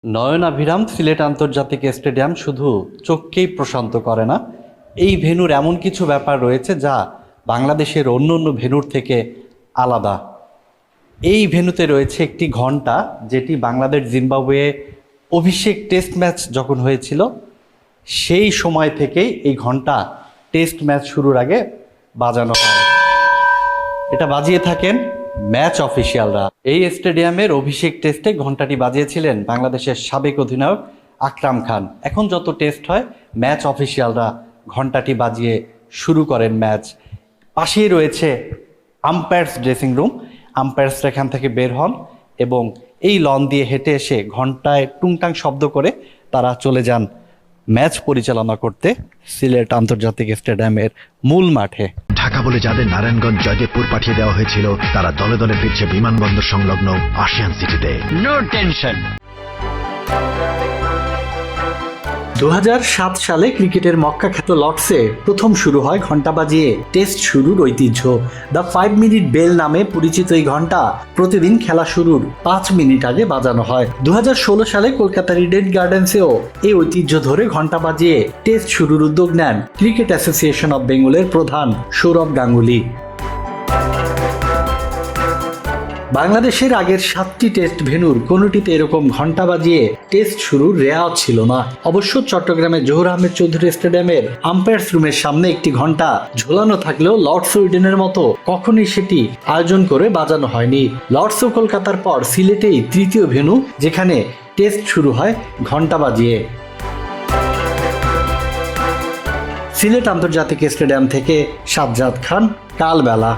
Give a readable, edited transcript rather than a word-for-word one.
নয়নাভিরাম সিলেট আন্তর্জাতিক স্টেডিয়াম শুধু চোখকেই প্রশান্ত করে না, এই ভেন্যুর এমন কিছু ব্যাপার রয়েছে যা বাংলাদেশের অন্য অন্য ভেন্যুর থেকে আলাদা। এই ভেন্যুতে রয়েছে একটি ঘন্টা, যেটি বাংলাদেশ জিম্বাবুয়ে অভিষেক টেস্ট ম্যাচ যখন হয়েছিল সেই সময় থেকেই এই ঘন্টা টেস্ট ম্যাচ শুরুর আগে বাজানো হয়। এটা বাজিয়ে থাকেন ম্যাচ অফিসিয়ালরা। এই স্টেডিয়ামের অভিষেক টেস্টে ঘণ্টাটি বাজিয়েছিলেন বাংলাদেশের সাবেক অধিনায়ক আকরাম খান। এখন যত টেস্ট হয় ম্যাচ অফিসিয়ালরা ঘণ্টাটি বাজিয়ে শুরু করেন ম্যাচ। পাশেই রয়েছে আম্পায়ার্স ড্রেসিং রুম। আম্পায়ার্সরা এখান থেকে বের হন এবং এই লন দিয়ে হেঁটে এসে ঘণ্টায় টুংটাং শব্দ করে তারা চলে যান ম্যাচ পরিচালনা করতে সিলেট আন্তর্জাতিক স্টেডিয়ামের মূল মাঠে। ঢাকা বলে যাদের নারায়ণগঞ্জ জয়দেবপুর পাঠিয়ে দেওয়া হয়েছিল, তারা দলে দলে ফিরছে বিমানবন্দর সংলগ্ন আশিয়ান সিটিতে। No tension. 2007 সালে ক্রিকেটের মক্কাখ্যাত লর্ডসে প্রথম শুরু হয় ঘণ্টা বাজিয়ে টেস্ট শুরুর ঐতিহ্য। দ্য 5 মিনিট বেল নামে পরিচিত এই ঘণ্টা প্রতিদিন খেলা শুরুর 5 মিনিট আগে বাজানো হয়। 2016 সালে কলকাতার ইডেন গার্ডেন্সেও এই ঐতিহ্য ধরে ঘণ্টা বাজিয়ে টেস্ট শুরুর উদ্যোগ নেন ক্রিকেট অ্যাসোসিয়েশন অব বেঙ্গলের প্রধান সৌরভ গাঙ্গুলি। বাংলাদেশের আগের 7টি টেস্ট ভেন্যুর কোনোটিতে এরকম ঘণ্টা বাজিয়ে টেস্ট শুরুর রেওয়াজ ছিল না। অবশ্য চট্টগ্রামের জহুর আহমেদ চৌধুরী স্টেডিয়ামের আম্পায়ার্স রুমের সামনে একটি ঘণ্টা ঝোলানো থাকলেও লর্ডস ও ইডেনের মতো কখনই সেটি আয়োজন করে বাজানো হয়নি। লর্ডস ও কলকাতার পর সিলেটেই তৃতীয় ভেন্যু যেখানে টেস্ট শুরু হয় ঘণ্টা বাজিয়ে। সিলেট আন্তর্জাতিক স্টেডিয়াম থেকে সাজ্জাদ খান, কালবেলা।